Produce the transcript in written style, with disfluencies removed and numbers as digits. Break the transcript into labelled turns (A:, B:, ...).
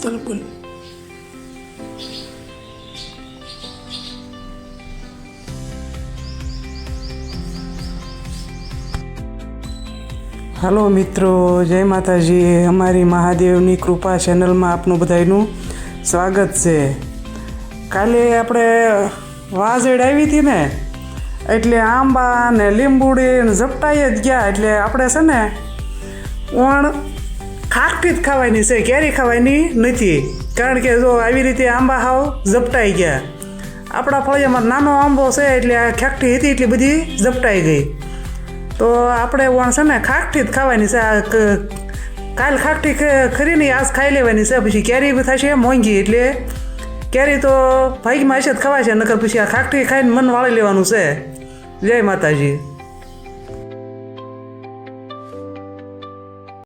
A: ચાલો બોલ. હાલો મિત્રો, જય માતાજી. અમારી મહાદેવની કૃપા ચેનલમાં આપનું બધાનું સ્વાગત છે. કાલે આપણે વાઝેડ આવી હતી ને, એટલે આંબા ને લીંબુડી ને ઝપટાઈ જ ગયા. એટલે આપણે છે ને ઓણ ખાખટી જ ખાવાની છે, કેરી ખાવાની નથી. કારણ કે જો આવી રીતે આંબા હાવ ઝપટાઈ ગયા. આપણા ફળિયામાં નાનો આંબો છે એટલે આ ખાખટી હતી એટલી બધી ઝપટાઈ ગઈ. તો આપણે વણ છે ને ખાખટી જ ખાવાની છે. કાલ ખાખટી ખરી નહીં, આજ ખાઈ લેવાની છે. પછી કેરી થશે મોંઘી, એટલે કેરી તો ભાગમાં હશે જ ખવાય છે, નકર પછી આ ખાખટી ખાઈને મન વાળી લેવાનું છે. જય માતાજી.